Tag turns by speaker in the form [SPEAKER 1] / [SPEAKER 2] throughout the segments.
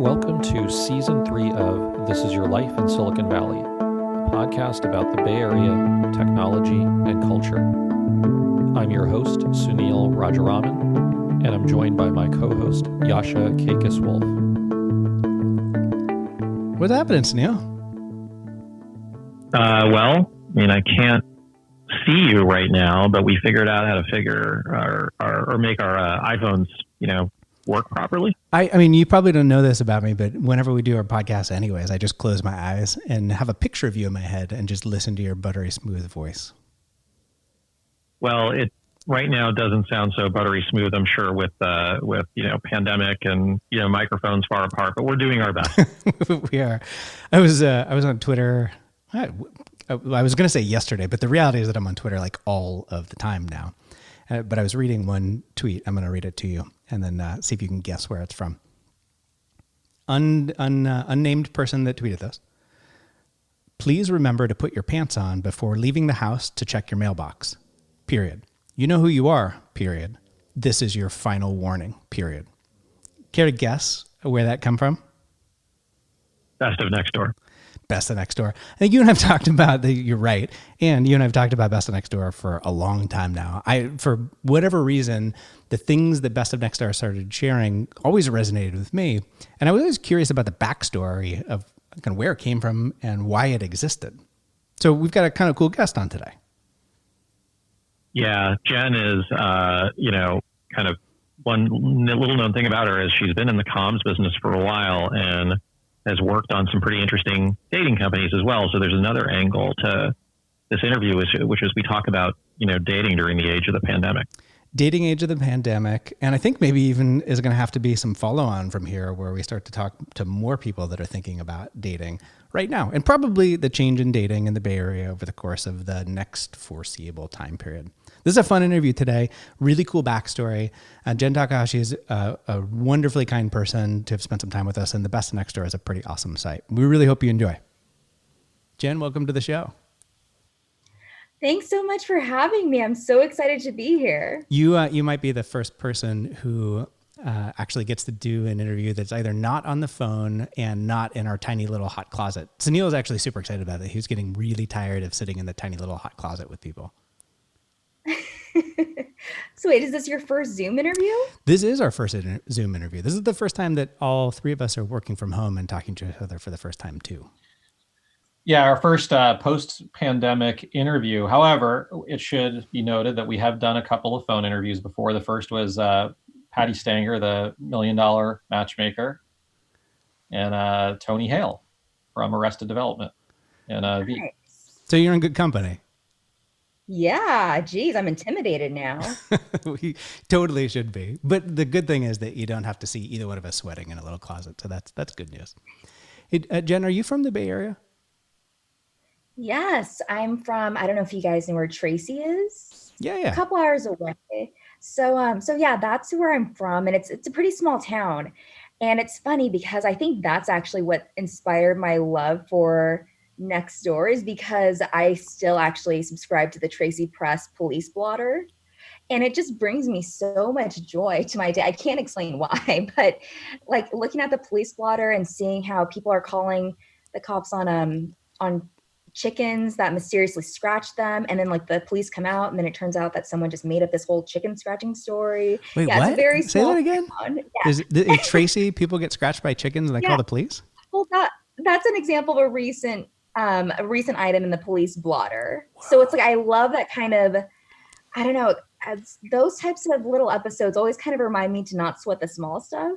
[SPEAKER 1] Welcome to Season 3 of This Is Your Life in Silicon Valley, a podcast about the Bay Area, technology, and culture. I'm your host, Sunil Rajaraman, and I'm joined by my co-host, Yasha Kakis-Wolf.
[SPEAKER 2] What's happening, Sunil?
[SPEAKER 3] I can't see you right now, but we figured out how to figure or make our iPhones, work properly.
[SPEAKER 2] I mean, you probably don't know this about me, but whenever we do our podcast anyways, I just close my eyes and have a picture of you in my head and just listen to your buttery smooth voice.
[SPEAKER 3] Well, it right now doesn't sound so buttery smooth, I'm sure, with pandemic and, microphones far apart, but we're doing our best.
[SPEAKER 2] We are. I was on Twitter. I was going to say yesterday, but the reality is that I'm on Twitter like all of the time now. But I was reading one tweet. I'm going to read it to you and then see if you can guess where it's from. Unnamed person that tweeted this. Please remember to put your pants on before leaving the house to check your mailbox. Period. You know who you are. Period. This is your final warning. Period. Care to guess where that come from?
[SPEAKER 3] Best of Next Door.
[SPEAKER 2] Best of Next Door. I think you and I've talked about you're right. And you and I've talked about Best of Next Door for a long time now. For whatever reason, the things that Best of Next Door started sharing always resonated with me. And I was always curious about the backstory of kind of where it came from and why it existed. So we've got a kind of cool guest on today.
[SPEAKER 3] Yeah. Jenn is, kind of one little known thing about her is she's been in the comms business for a while and has worked on some pretty interesting dating companies as well. So there's another angle to this interview, which is we talk about, dating during the age of the pandemic.
[SPEAKER 2] Dating age of the pandemic. And I think maybe even is going to have to be some follow on from here where we start to talk to more people that are thinking about dating right now and probably the change in dating in the Bay Area over the course of the next foreseeable time period. This is a fun interview today. Really cool backstory. Jenn Takahashi is a wonderfully kind person to have spent some time with us, and the Best of Next Door is a pretty awesome site. We really hope you enjoy. Jenn, welcome to the show.
[SPEAKER 4] Thanks so much for having me. I'm so excited to be here.
[SPEAKER 2] You might be the first person who actually gets to do an interview that's either not on the phone and not in our tiny little hot closet. Sunil is actually super excited about it. He was getting really tired of sitting in the tiny little hot closet with people.
[SPEAKER 4] So wait, is this your first Zoom interview?
[SPEAKER 2] This is our first Zoom interview. This is the first time that all three of us are working from home and talking to each other for the first time too.
[SPEAKER 5] Yeah, our first post-pandemic interview. However, it should be noted that we have done a couple of phone interviews before. The first was Patty Stanger, the $1 Million Matchmaker, and Tony Hale from Arrested Development. And
[SPEAKER 4] nice.
[SPEAKER 2] So you're in good company.
[SPEAKER 4] Yeah, geez, I'm intimidated now.
[SPEAKER 2] We totally should be. But the good thing is that you don't have to see either one of us sweating in a little closet. So that's good news. Hey, Jenn, are you from the Bay Area?
[SPEAKER 4] Yes, I'm from, I don't know if you guys know where Tracy is.
[SPEAKER 2] Yeah.
[SPEAKER 4] A couple hours away. So yeah, that's where I'm from. And it's a pretty small town. And it's funny because I think that's actually what inspired my love for Next Door is because I still actually subscribe to the Tracy Press police blotter. And it just brings me so much joy to my day. I can't explain why, but like looking at the police blotter and seeing how people are calling the cops on chickens that mysteriously scratched them. And then like the police come out and then it turns out that someone just made up this whole chicken scratching story.
[SPEAKER 2] Wait,
[SPEAKER 4] yeah,
[SPEAKER 2] what?
[SPEAKER 4] It's a very
[SPEAKER 2] Say that again?
[SPEAKER 4] Yeah.
[SPEAKER 2] Is Tracy, people get scratched by chickens and they call the police?
[SPEAKER 4] Well, that's an example of a recent item in the police blotter. Wow. So it's like, I love that kind of, I don't know, those types of little episodes always kind of remind me to not sweat the small stuff.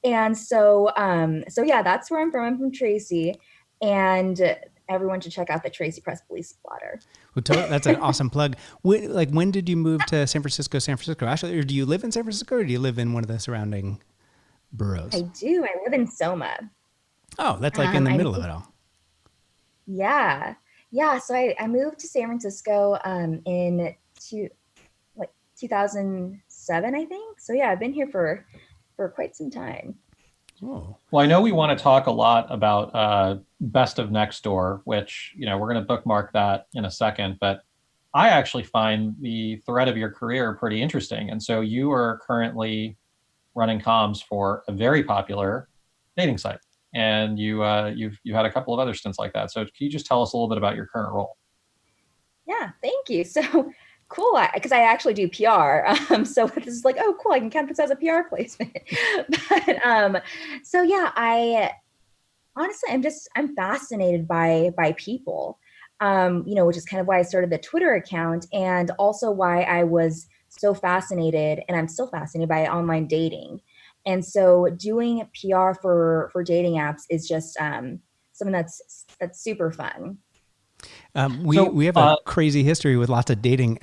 [SPEAKER 4] And so yeah, that's where I'm from. I'm from Tracy, and everyone should check out the Tracy Press police blotter.
[SPEAKER 2] Well, that's an awesome plug. When did you move to San Francisco? Actually, or do you live in San Francisco or do you live in one of the surrounding boroughs?
[SPEAKER 4] I do. I live in Soma.
[SPEAKER 2] Oh, that's like in the middle of it all.
[SPEAKER 4] Yeah. So I moved to San Francisco in 2007, I think. So yeah, I've been here for quite some time.
[SPEAKER 5] Oh. Well, I know we want to talk a lot about Best of Next Door, which, we're going to bookmark that in a second. But I actually find the thread of your career pretty interesting. And so you are currently running comms for a very popular dating site, and you've had a couple of other stints like that. So can you just tell us a little bit about your current role?
[SPEAKER 4] Yeah, thank you. So cool, because I actually do PR. So this is like, oh, cool, I can count this as a PR placement. But so yeah, I honestly, I'm fascinated by people, which is kind of why I started the Twitter account, and also why I was so fascinated, and I'm still fascinated by online dating. And so doing PR for dating apps is just something that's super fun.
[SPEAKER 2] We have a crazy history with lots of dating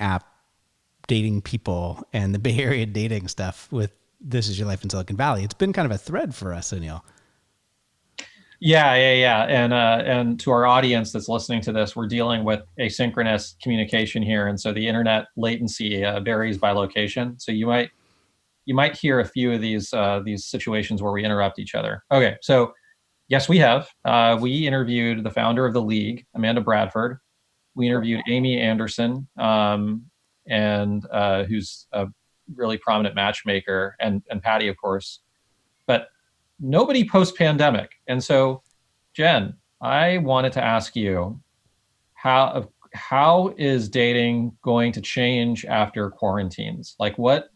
[SPEAKER 2] people and the Bay Area dating stuff with This Is Your Life in Silicon Valley. It's been kind of a thread for us, Sunil.
[SPEAKER 5] Yeah. And to our audience that's listening to this, we're dealing with asynchronous communication here, and so the internet latency varies by location. So you might hear a few of these situations where we interrupt each other. Okay, so yes, we have. We interviewed the founder of the League, Amanda Bradford. We interviewed Amy Anderson, and who's a really prominent matchmaker, and Patty, of course. But nobody post-pandemic. And so, Jenn, I wanted to ask you, how is dating going to change after quarantines? Like what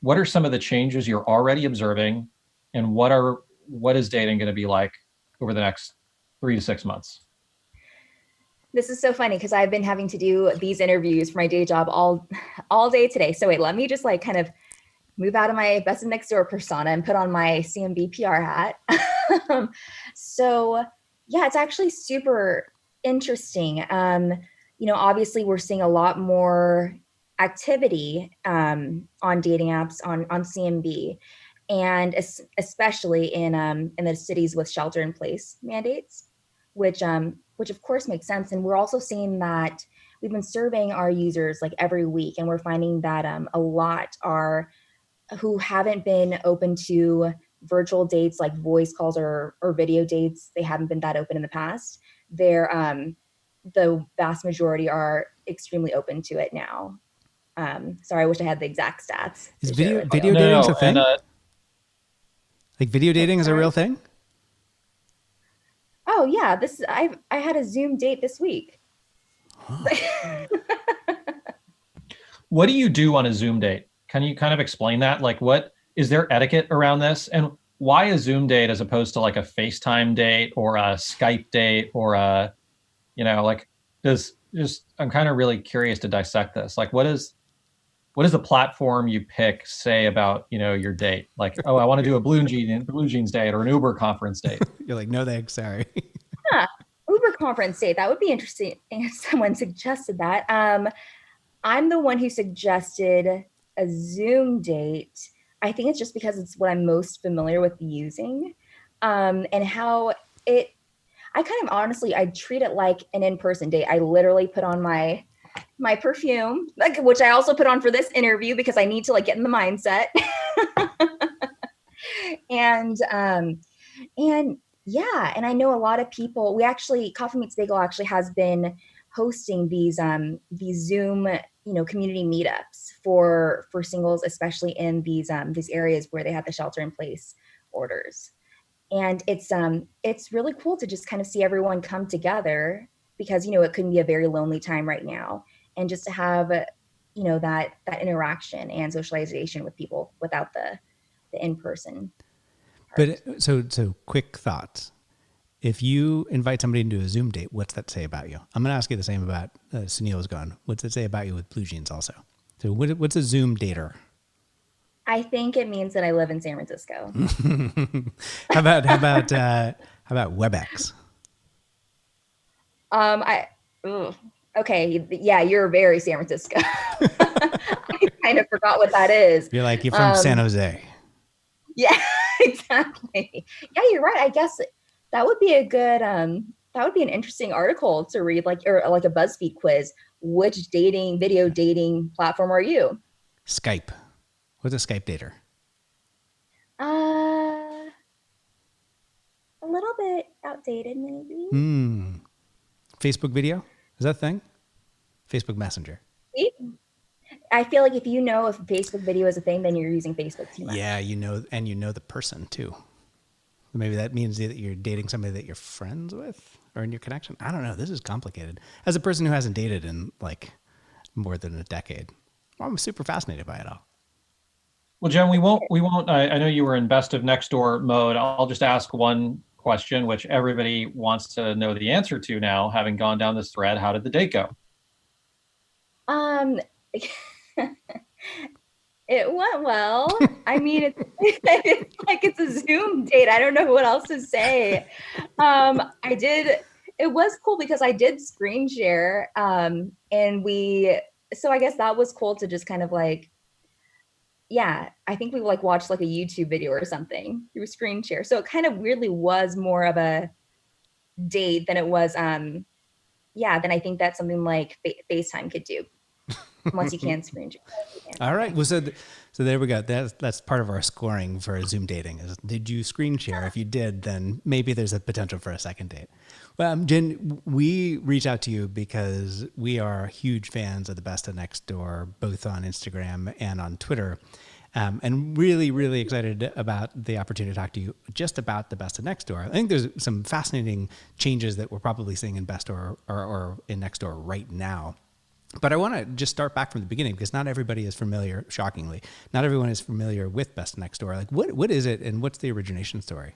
[SPEAKER 5] are some of the changes you're already observing, and what is dating going to be like over the next 3 to 6 months?
[SPEAKER 4] This is so funny because I've been having to do these interviews for my day job all day today. So wait, let me just like kind of move out of my best next door persona and put on my CMB PR hat. So yeah, it's actually super interesting. Obviously we're seeing a lot more activity on dating apps on CMB, and especially in the cities with shelter in place mandates, which of course makes sense. And we're also seeing that we've been surveying our users like every week, and we're finding that a lot are who haven't been open to virtual dates like voice calls or video dates. They haven't been that open in the past. They're the vast majority are extremely open to it now. Sorry, I wish I had the exact stats.
[SPEAKER 2] Is video dating a thing? Like video dating is a real thing?
[SPEAKER 4] Oh yeah, I had a Zoom date this week. Huh.
[SPEAKER 5] What do you do on a Zoom date? Can you kind of explain that? Like, what is there etiquette around this, and why a Zoom date as opposed to like a FaceTime date or a Skype date or a, I'm kind of really curious to dissect this. Like, what is the platform you pick say about, your date? Like, oh, I want to do a Blue Jeans date or an Uber conference date.
[SPEAKER 2] You're like, no thanks, sorry.
[SPEAKER 4] Yeah, Uber conference date. That would be interesting if someone suggested that. I'm the one who suggested a Zoom date. I think it's just because it's what I'm most familiar with using, and how I kind of honestly, I treat it like an in-person date. I literally put on my perfume, which I also put on for this interview because I need to like get in the mindset. and yeah, and I know a lot of people. Coffee Meets Bagel actually has been hosting these Zoom community meetups for singles, especially in these areas where they have the shelter in place orders. And it's really cool to just kind of see everyone come together, because it can be a very lonely time right now, and just to have that interaction and socialization with people without the in-person part.
[SPEAKER 2] But so quick thoughts. If you invite somebody into a Zoom date, what's that say about you? I'm going to ask you the same about Sunil's gone. What's it say about you with Blue Jeans also? So what's a Zoom dater?
[SPEAKER 4] I think it means that I live in San Francisco.
[SPEAKER 2] How about WebEx?
[SPEAKER 4] Okay, yeah, you're very San Francisco. I kind of forgot what that is.
[SPEAKER 2] You're from San Jose.
[SPEAKER 4] Yeah, exactly. Yeah, you're right. I guess that would be a good that would be an interesting article to read, or a BuzzFeed quiz. Which video dating platform are you?
[SPEAKER 2] Skype. What's a Skype dater?
[SPEAKER 4] A little bit outdated, maybe.
[SPEAKER 2] Facebook video? Is that a thing? Facebook Messenger.
[SPEAKER 4] I feel like if Facebook video is a thing, then you're using Facebook too much.
[SPEAKER 2] Yeah, and the person too. Maybe that means that you're dating somebody that you're friends with or in your connection. I don't know. This is complicated. As a person who hasn't dated in like more than a decade, I'm super fascinated by it all.
[SPEAKER 5] Well, Jen, we won't, I know you were in best of next door mode. I'll just ask one question, which everybody wants to know the answer to now, having gone down this thread. How did the date go?
[SPEAKER 4] It went well. I mean, it's like it's a Zoom date. I don't know what else to say. It was cool because I did screen share. So I guess that was cool to just kind of like, yeah, I think we like watched like a YouTube video or something through screen share. So it kind of weirdly was more of a date than it was, than I think that's something like FaceTime could do. Unless you can screen share.
[SPEAKER 2] All right. Well, so there we go. That's part of our scoring for Zoom dating is, did you screen share? If you did, then maybe there's a potential for a second date. Well, Jenn, we reached out to you because we are huge fans of the Best of Next Door, both on Instagram and on Twitter. And really, really excited about the opportunity to talk to you just about the Best of Next Door. I think there's some fascinating changes that we're probably seeing in Best or in Next Door right now. But I want to just start back from the beginning because not everybody is familiar, shockingly, not everyone is familiar with Best Next Door. Like, what is it and what's the origination story?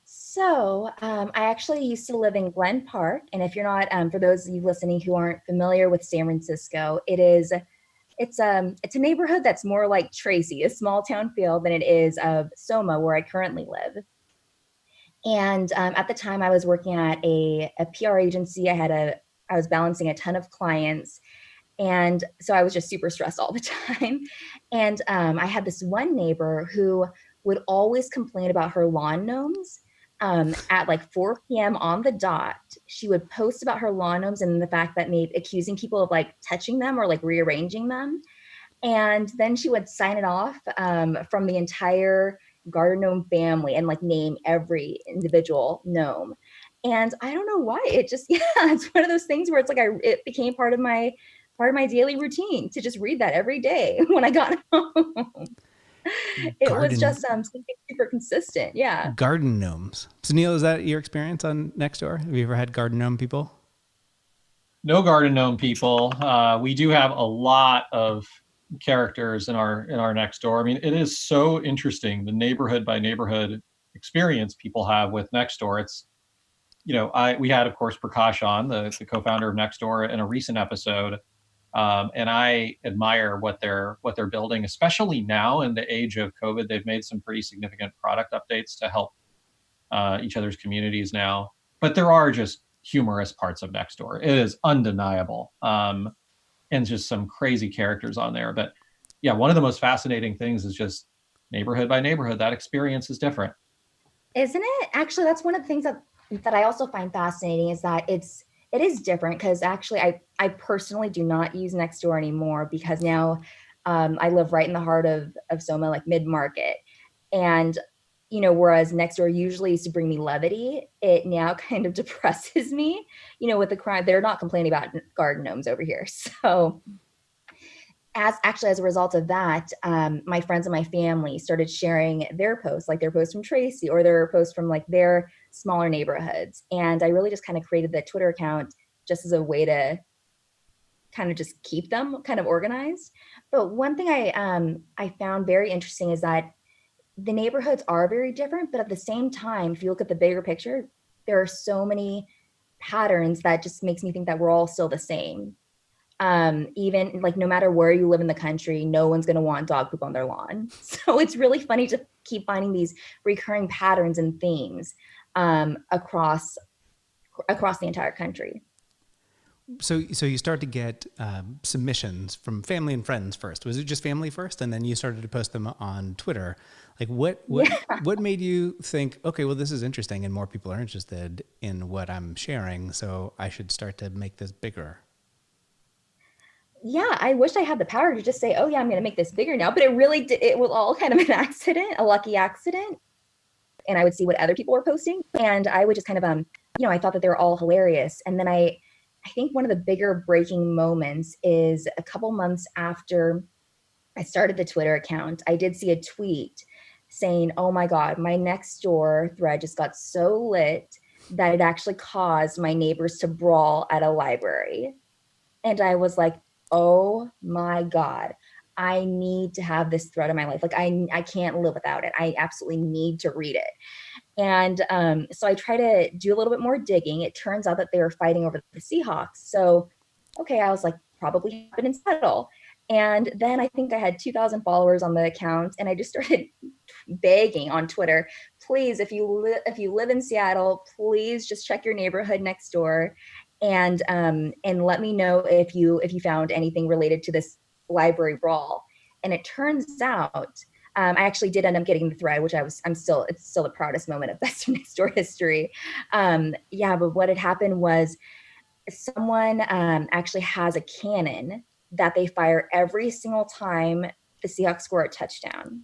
[SPEAKER 4] So I actually used to live in Glen Park. And if you're not, for those of you listening who aren't familiar with San Francisco, it's a neighborhood that's more like Tracy, a small town feel, than it is of Soma, where I currently live. And at the time I was working at a PR agency. I was balancing a ton of clients. And so I was just super stressed all the time. And I had this one neighbor who would always complain about her lawn gnomes. At like 4 p.m. on the dot, she would post about her lawn gnomes and the fact that maybe accusing people of like touching them or like rearranging them. And then she would sign it off from the entire garden gnome family and like name every individual gnome. And I don't know why, it just, it's one of those things where it's like it became part of my daily routine to just read that every day when I got home. It was just something super consistent. Yeah.
[SPEAKER 2] Garden gnomes. So Neil, is that your experience on Nextdoor? Have you ever had garden gnome people?
[SPEAKER 5] No garden gnome people. We do have a lot of characters in our Nextdoor. I mean, it is so interesting, the neighborhood by neighborhood experience people have with Nextdoor. It's, we had, of course, Prakash on, the co-founder of Nextdoor, in a recent episode. And I admire what they're building, especially now in the age of COVID. They've made some pretty significant product updates to help each other's communities now. But there are just humorous parts of Nextdoor. It is undeniable. And just some crazy characters on there. But yeah, one of the most fascinating things is just neighborhood by neighborhood. That experience is different.
[SPEAKER 4] Isn't it? Actually, that's one of the things that I also find fascinating is that it is different because actually I personally do not use Nextdoor anymore because now I live right in the heart of Soma, like mid-market. And, whereas Nextdoor usually used to bring me levity, it now kind of depresses me, with the crime. They're not complaining about garden gnomes over here. So as a result of that, my friends and my family started sharing their posts, like their posts from Tracy or their posts from like their smaller neighborhoods. And I really just kind of created the Twitter account just as a way to kind of just keep them kind of organized. But one thing I found very interesting is that the neighborhoods are very different, but at the same time, if you look at the bigger picture, there are so many patterns that just makes me think that we're all still the same. Even like no matter where you live in the country, no one's going to want dog poop on their lawn. So it's really funny to keep finding these recurring patterns and themes across the entire country.
[SPEAKER 2] So you start to get submissions from family and friends first. Was it just family first, and then you started to post them on Twitter? Like what made you think, okay, well, this is interesting, and more people are interested in what I'm sharing, so I should start to make this bigger?
[SPEAKER 4] Yeah, I wish I had the power to just say, oh yeah, I'm going to make this bigger now. But it really did. It was all kind of an accident, a lucky accident. And I would see what other people were posting, and I would just kind of, I thought that they were all hilarious. And then I think one of the bigger breaking moments is a couple months after I started the Twitter account, I did see a tweet saying, oh my God, my next door thread just got so lit that it actually caused my neighbors to brawl at a library. And I was like, oh my God, I need to have this thread in my life. Like I can't live without it. I absolutely need to read it. And so I try to do a little bit more digging. It turns out that they were fighting over the Seahawks. So, okay, I was like, probably happened in Seattle. And then I think I had 2,000 followers on the account, and I just started begging on Twitter, please, if you live in Seattle, please just check your neighborhood next door, and let me know if you found anything related to this library brawl. And it turns out I actually did end up getting the thread, which it's still the proudest moment of Best of Next Door history. But what had happened was someone actually has a cannon that they fire every single time the Seahawks score a touchdown.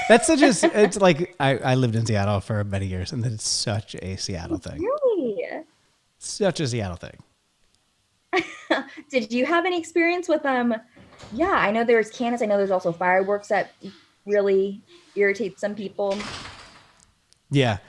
[SPEAKER 2] That's it's like, I lived in Seattle for many years, and it's such a Seattle thing.
[SPEAKER 4] Really?
[SPEAKER 2] Such a Seattle thing.
[SPEAKER 4] Did you have any experience with yeah, I know there's cannons. I know there's also fireworks that really irritate some people.
[SPEAKER 2] Yeah.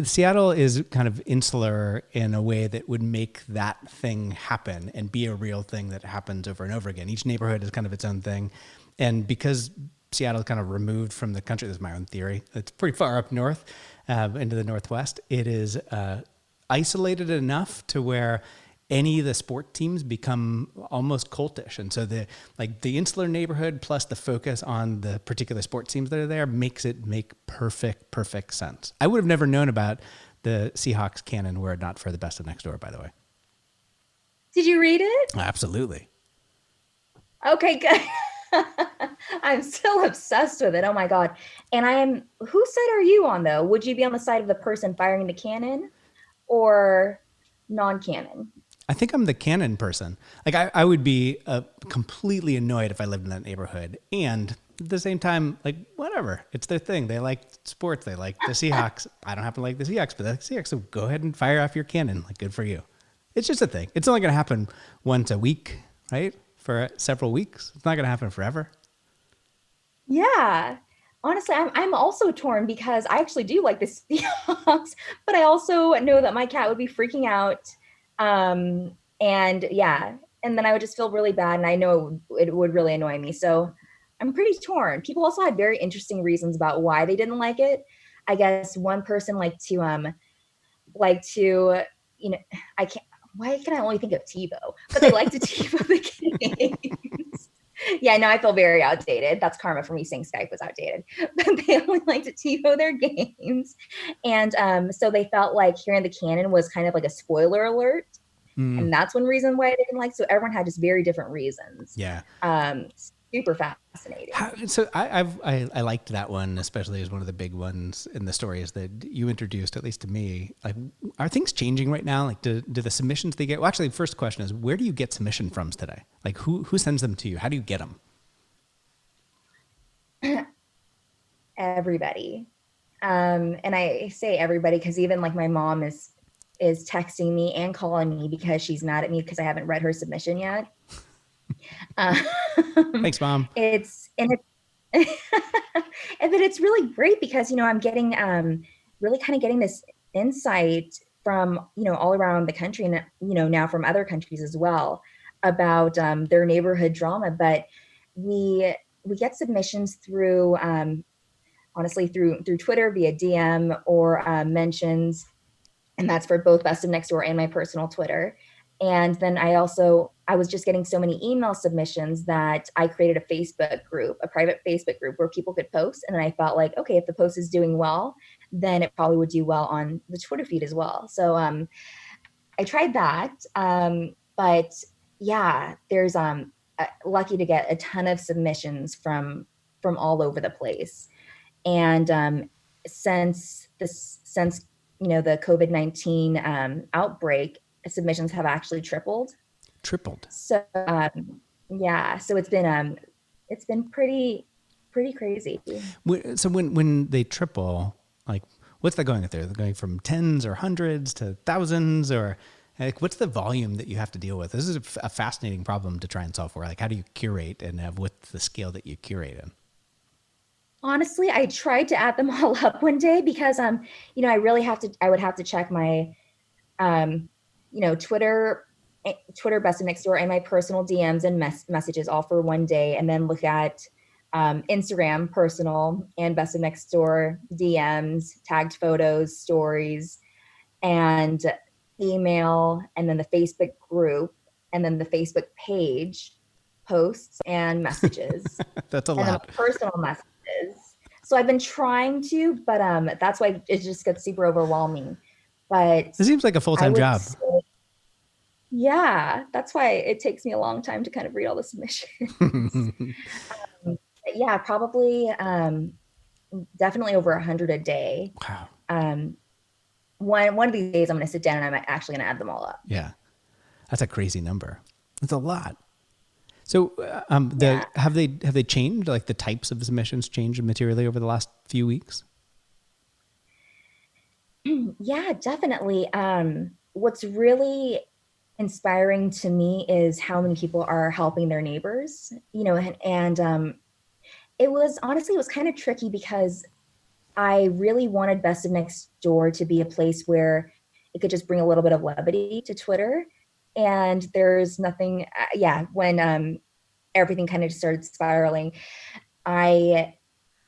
[SPEAKER 2] Seattle is kind of insular in a way that would make that thing happen and be a real thing that happens over and over again. Each neighborhood is kind of its own thing. And because Seattle is kind of removed from the country, this is my own theory, it's pretty far up north into the Northwest. It is isolated enough to where any of the sport teams become almost cultish. And so the insular neighborhood plus the focus on the particular sports teams that are there makes it make perfect sense. I would have never known about the Seahawks canon were it not for the Best of Next Door, by the way.
[SPEAKER 4] Did you read it?
[SPEAKER 2] Absolutely.
[SPEAKER 4] Okay, good. I'm still obsessed with it. Oh my God. And whose side are you on though? Would you be on the side of the person firing the cannon or non-canon?
[SPEAKER 2] I think I'm the canon person. Like I would be completely annoyed if I lived in that neighborhood. And at the same time, like whatever, it's their thing. They like sports. They like the Seahawks. I don't happen to like the Seahawks, but the Seahawks, so go ahead and fire off your cannon. Like good for you. It's just a thing. It's only going to happen once a week, right? For several weeks. It's not going to happen forever.
[SPEAKER 4] Yeah. Honestly, I'm also torn because I actually do like the Seahawks, but I also know that my cat would be freaking out. And then I would just feel really bad, and I know it would really annoy me. So I'm pretty torn. People also had very interesting reasons about why they didn't like it. I guess one person liked to, why can I only think of TiVo? But they like to TiVo the games. Yeah, no, I feel very outdated. That's karma for me saying Skype was outdated. But they only like to TiVo their games. And so they felt like hearing the canon was kind of like a spoiler alert. And that's one reason why I didn't like. So everyone had just very different reasons.
[SPEAKER 2] Yeah.
[SPEAKER 4] Super fascinating.
[SPEAKER 2] I liked that one, especially as one of the big ones in the stories that you introduced, at least to me. Like, are things changing right now? Like, do the submissions they get? Well, actually, the first question is, where do you get submission from today? Like, who sends them to you? How do you get them?
[SPEAKER 4] Everybody. And I say everybody because even like my mom is texting me and calling me because she's mad at me because I haven't read her submission yet.
[SPEAKER 2] Thanks, Mom.
[SPEAKER 4] And then it's really great because, I'm getting really kind of getting this insight from, all around the country and, now from other countries as well about their neighborhood drama. But we get submissions through, honestly, through Twitter via DM or mentions. And that's for both Best of Next Door and my personal Twitter. And then I was just getting so many email submissions that I created a Facebook group, a private Facebook group where people could post. And then I felt like, okay, if the post is doing well, then it probably would do well on the Twitter feed as well. So I tried that. But yeah, there's lucky to get a ton of submissions from all over the place. And since the COVID-19 outbreak, submissions have actually tripled. So so it's been pretty crazy.
[SPEAKER 2] So when they triple, like what's that going through? They're going from tens or hundreds to thousands, or Like, what's the volume that you have to deal with? This is a fascinating problem to try and solve for. Like, how do you curate and what's the scale that you curate in?
[SPEAKER 4] Honestly, I tried to add them all up one day because, I would have to check my, Twitter Best of Next Door and my personal DMs and messages all for one day, and then look at Instagram personal and Best of Next Door DMs, tagged photos, stories, and email, and then the Facebook group, and then the Facebook page posts and messages.
[SPEAKER 2] That's a
[SPEAKER 4] and
[SPEAKER 2] lot.
[SPEAKER 4] Then personal messages. So I've been trying to, but that's why it just gets super overwhelming. But
[SPEAKER 2] it seems like a full-time job.
[SPEAKER 4] Yeah, that's why it takes me a long time to kind of read all the submissions. Yeah, probably definitely over 100 a day.
[SPEAKER 2] Wow.
[SPEAKER 4] One of these days I'm going to sit down and I'm actually going to add them all up.
[SPEAKER 2] Yeah. That's a crazy number. It's a lot. So have they changed, like the types of submissions changed materially over the last few weeks?
[SPEAKER 4] Yeah, definitely. What's really inspiring to me is how many people are helping their neighbors, and it was kind of tricky because I really wanted Best of Next Door to be a place where it could just bring a little bit of levity to Twitter. And there's nothing, when everything kind of started spiraling, I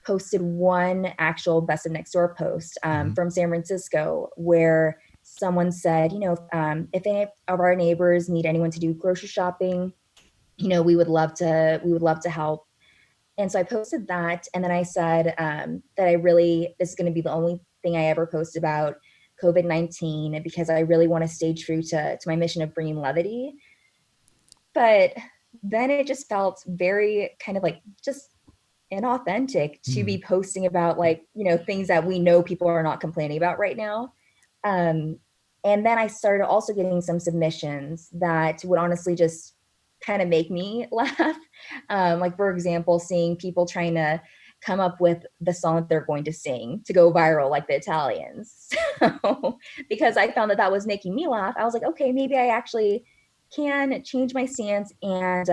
[SPEAKER 4] posted one actual Best of Next Door post from San Francisco where someone said, if any of our neighbors need anyone to do grocery shopping, we would love to help. And so I posted that, and then I said that this is going to be the only thing I ever post about COVID-19 because I really want to stay true to my mission of bringing levity. But then it just felt very kind of like just inauthentic to be posting about things that we know people are not complaining about right now. And then I started also getting some submissions that would honestly just kind of make me laugh. Like, for example, seeing people trying to come up with the song that they're going to sing to go viral like the Italians. So, because I found that was making me laugh, I was like, okay, maybe I actually can change my stance and,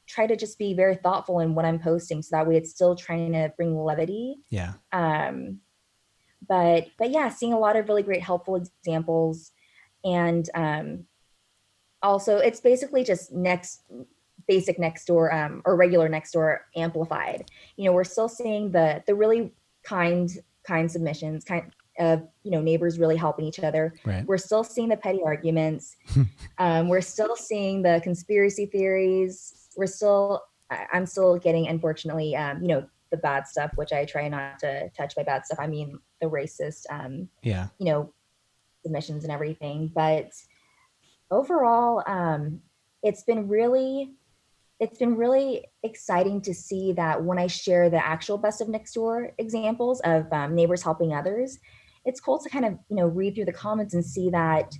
[SPEAKER 4] try to just be very thoughtful in what I'm posting. So that way it's still trying to bring levity.
[SPEAKER 2] Yeah.
[SPEAKER 4] But yeah, seeing a lot of really great helpful examples. And also it's basically just basic Next Door or regular Next Door amplified. We're still seeing the really kind submissions, neighbors really helping each other.
[SPEAKER 2] Right.
[SPEAKER 4] We're still seeing the petty arguments. We're still seeing the conspiracy theories. I'm still getting, unfortunately, the bad stuff, which I try not to touch by bad stuff. I mean, the racist, submissions and everything. But overall, it's been really exciting to see that when I share the actual Best of Next Door examples of neighbors helping others, it's cool to kind of, read through the comments and see that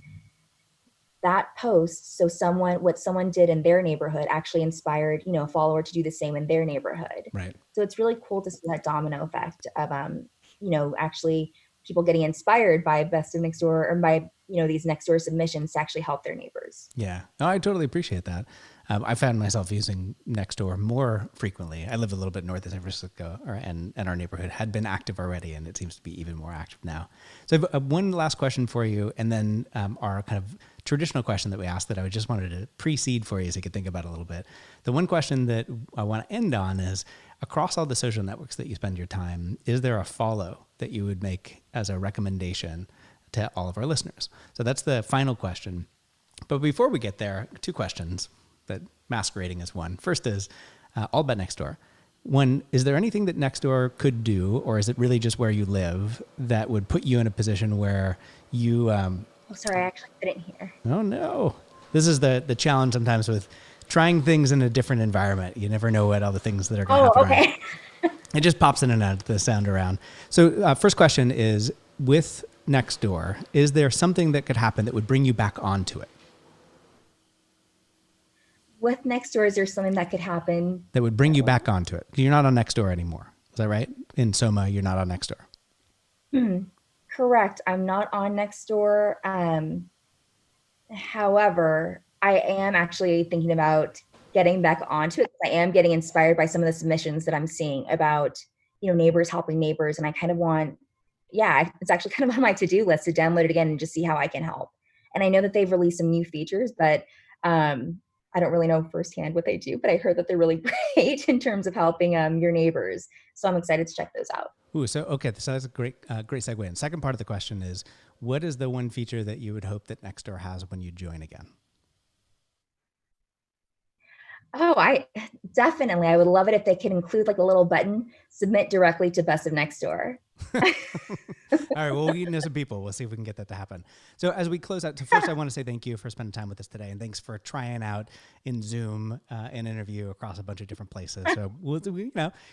[SPEAKER 4] post, so what someone did in their neighborhood actually inspired, a follower to do the same in their neighborhood.
[SPEAKER 2] Right.
[SPEAKER 4] So it's really cool to see that domino effect of, actually people getting inspired by Best of Next Door or by, these Next Door submissions to actually help their neighbors.
[SPEAKER 2] Yeah. No, I totally appreciate that. I found myself using Nextdoor more frequently. I live a little bit north of San Francisco, and our neighborhood had been active already, and it seems to be even more active now. So I have one last question for you, and then our kind of traditional question that we ask that I just wanted to precede for you so you could think about it a little bit. The one question that I want to end on is, across all the social networks that you spend your time, is there a follow that you would make as a recommendation to all of our listeners? So that's the final question. But before we get there, two questions that masquerading as one. First is all about Nextdoor. One, is there anything that Nextdoor could do, or is it really just where you live, that would put you in a position where you... Oh,
[SPEAKER 4] sorry, I actually couldn't hear.
[SPEAKER 2] Oh, no. This is the challenge sometimes with trying things in a different environment. You never know what all the things that are going to happen.
[SPEAKER 4] Oh, okay.
[SPEAKER 2] It just pops in and out of the sound around. So first question is, with Nextdoor, is there something that could happen that would bring you back onto it?
[SPEAKER 4] With Nextdoor, is there something that could happen
[SPEAKER 2] that would bring you back onto it? You're not on Nextdoor anymore. Is that right? In Soma, you're not on Nextdoor.
[SPEAKER 4] Correct. I'm not on Nextdoor. However, I am actually thinking about getting back onto it. I am getting inspired by some of the submissions that I'm seeing about, neighbors helping neighbors. And I kind of want, yeah, it's actually kind of on my to-do list to download it again and just see how I can help. And I know that they've released some new features, but I don't really know firsthand what they do, but I heard that they're really great in terms of helping your neighbors. So I'm excited to check those out.
[SPEAKER 2] Ooh, so that's a great segue. And second part of the question is, what is the one feature that you would hope that Nextdoor has when you join again?
[SPEAKER 4] Oh, I would love it if they could include like a little button, submit directly to Best of Nextdoor.
[SPEAKER 2] All right, well, we'll know some people. We'll see if we can get that to happen. So as we close out, first I want to say thank you for spending time with us today, and thanks for trying out in Zoom an interview across a bunch of different places. So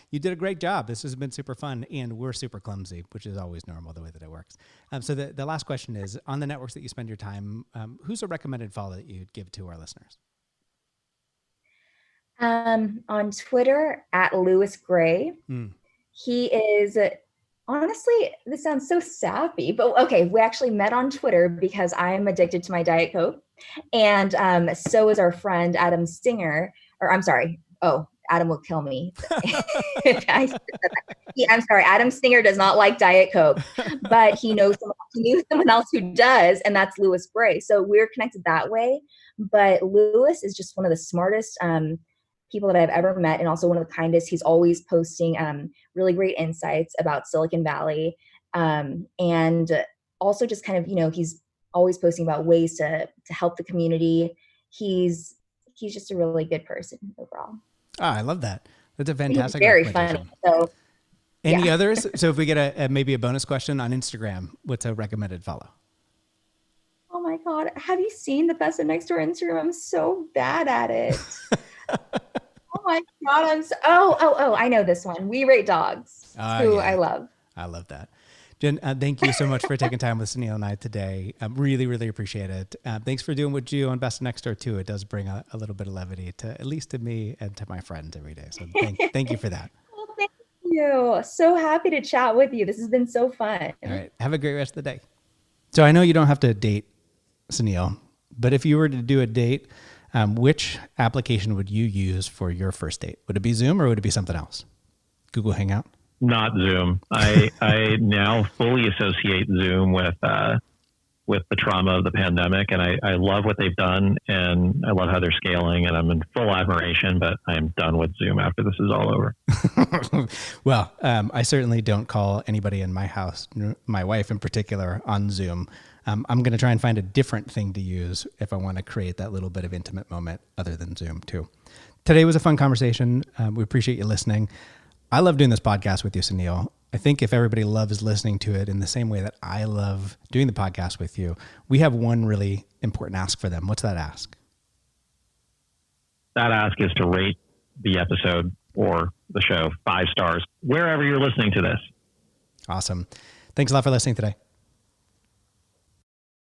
[SPEAKER 2] you did a great job. This has been super fun, and we're super clumsy, which is always normal the way that it works. So the last question is, on the networks that you spend your time, who's a recommended follow that you'd give to our listeners?
[SPEAKER 4] On Twitter @LewisGray. He is, honestly, this sounds so sappy, but okay, we actually met on Twitter because I'm addicted to my Diet Coke. And so is our friend Adam Stinger, Adam will kill me. I'm sorry, Adam Stinger does not like Diet Coke, but he knows someone else who does, and that's Lewis Gray. So we're connected that way. But Lewis is just one of the smartest people that I've ever met, and also one of the kindest. He's always posting really great insights about Silicon Valley, and also just kind of, he's always posting about ways to help the community. He's just a really good person overall.
[SPEAKER 2] Oh, I love that. That's a fantastic.
[SPEAKER 4] He's very funny. So,
[SPEAKER 2] any others? So if we get maybe a bonus question on Instagram, what's a recommended follow?
[SPEAKER 4] Oh my God, have you seen the Best of Nextdoor Instagram? I'm so bad at it. Oh my God, I know this one. We Rate Dogs, who I love.
[SPEAKER 2] I love that. Jenn, thank you so much for taking time with Sunil and I today. I really, really appreciate it. Thanks for doing what you do on Best of Nextdoor too. It does bring a little bit of levity to, at least to me and to my friends every day. So thank you for that.
[SPEAKER 4] Well, thank you. So happy to chat with you. This has been so fun.
[SPEAKER 2] All right. Have a great rest of the day. So I know you don't have to date Sunil, but if you were to do a date, which application would you use for your first date? Would it be Zoom or would it be something else? Google Hangout?
[SPEAKER 3] Not Zoom. I now fully associate Zoom with the trauma of the pandemic, and I love what they've done, and I love how they're scaling, and I'm in full admiration, but I am done with Zoom after this is all over.
[SPEAKER 2] Well, I certainly don't call anybody in my house, my wife in particular, on Zoom. I'm going to try and find a different thing to use if I want to create that little bit of intimate moment other than Zoom too. Today was a fun conversation. We appreciate you listening. I love doing this podcast with you, Sunil. I think if everybody loves listening to it in the same way that I love doing the podcast with you, we have one really important ask for them. What's that ask?
[SPEAKER 3] That ask is to rate the episode or the show 5 stars, wherever you're listening to this.
[SPEAKER 2] Awesome. Thanks a lot for listening today.